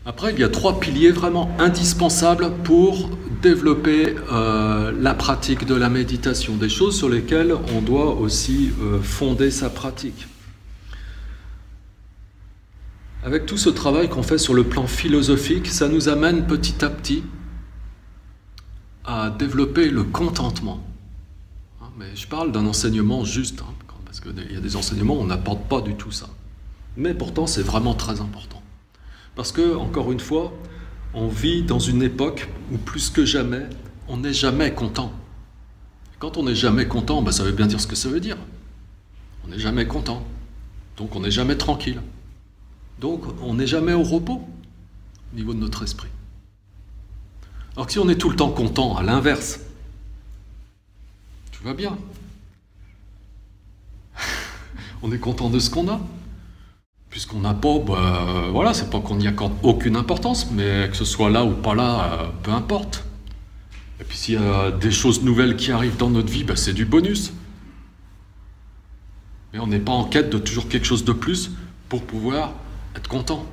Après, il y a 3 piliers vraiment indispensables pour développer la pratique de la méditation, des choses sur lesquelles on doit aussi fonder sa pratique. Avec tout ce travail qu'on fait sur le plan philosophique, ça nous amène petit à petit à développer le contentement. Mais je parle d'un enseignement juste, parce qu'il y a des enseignements où on n'apporte pas du tout ça. Mais pourtant, c'est vraiment très important. Parce que, encore une fois, on vit dans une époque où plus que jamais, on n'est jamais content. Quand on n'est jamais content, ça veut bien dire ce que ça veut dire. On n'est jamais content. Donc on n'est jamais tranquille. Donc on n'est jamais au repos au niveau de notre esprit. Alors que si on est tout le temps content, à l'inverse, tout va bien. On est content de ce qu'on a. Puisqu'on n'a pas, voilà, c'est pas qu'on n'y accorde aucune importance, mais que ce soit là ou pas là, peu importe. Et puis s'il y a des choses nouvelles qui arrivent dans notre vie, c'est du bonus. Mais on n'est pas en quête de toujours quelque chose de plus pour pouvoir être content.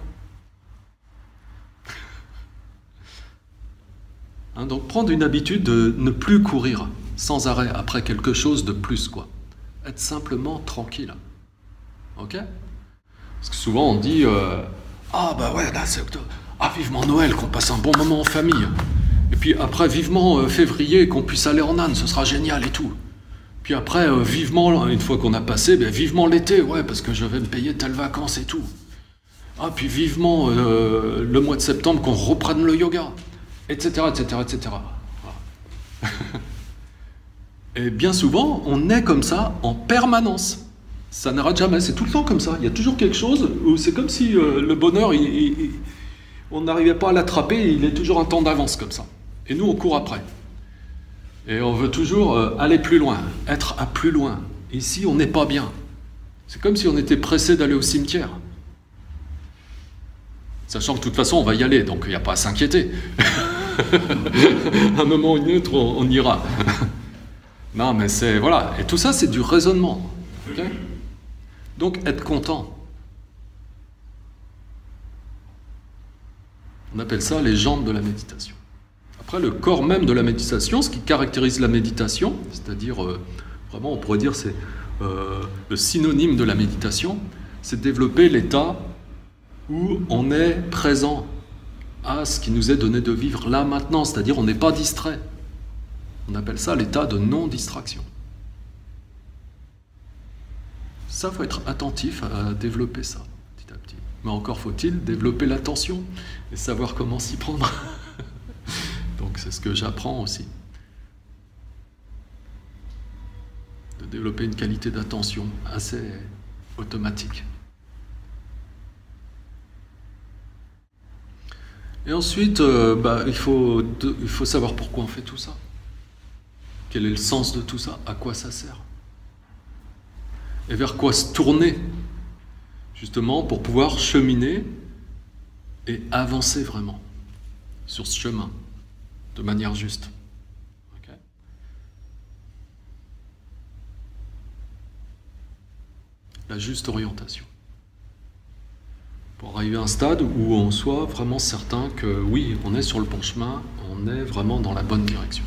Donc prendre une habitude de ne plus courir sans arrêt après quelque chose de plus, quoi. Être simplement tranquille. Ok ? Parce que souvent on dit vivement Noël, qu'on passe un bon moment en famille. Et puis après, vivement février, qu'on puisse aller en Inde, ce sera génial et tout. Puis après, vivement, une fois qu'on a passé, vivement l'été, ouais, parce que je vais me payer telles vacances et tout. Ah, puis vivement le mois de septembre, qu'on reprenne le yoga, etc., etc., etc. Voilà. Et bien souvent, on est comme ça en permanence. Ça n'arrête jamais, c'est tout le temps comme ça. Il y a toujours quelque chose où c'est comme si le bonheur, on n'arrivait pas à l'attraper, il est toujours un temps d'avance comme ça. Et nous, on court après. Et on veut toujours aller plus loin, être à plus loin. Ici, on n'est pas bien. C'est comme si on était pressé d'aller au cimetière. Sachant que de toute façon, on va y aller, donc il n'y a pas à s'inquiéter. À un moment ou un autre, on ira. Non, mais c'est... Voilà. Et tout ça, c'est du raisonnement. Okay ? Donc, être content. On appelle ça les jambes de la méditation. Après, le corps même de la méditation, ce qui caractérise la méditation, c'est-à-dire, vraiment, on pourrait dire, c'est le synonyme de la méditation, c'est développer l'état où on est présent à ce qui nous est donné de vivre là, maintenant, c'est-à-dire on n'est pas distrait. On appelle ça l'état de non-distraction. Ça, il faut être attentif à développer ça, petit à petit. Mais encore faut-il développer l'attention et savoir comment s'y prendre. Donc c'est ce que j'apprends aussi. De développer une qualité d'attention assez automatique. Et ensuite, il faut savoir pourquoi on fait tout ça. Quel est le sens de tout ça? À quoi ça sert? Et vers quoi se tourner, justement, pour pouvoir cheminer et avancer vraiment sur ce chemin, de manière juste. Okay. La juste orientation. Pour arriver à un stade où on soit vraiment certain que oui, on est sur le bon chemin, on est vraiment dans la bonne direction.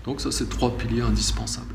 Donc ça, c'est 3 piliers indispensables.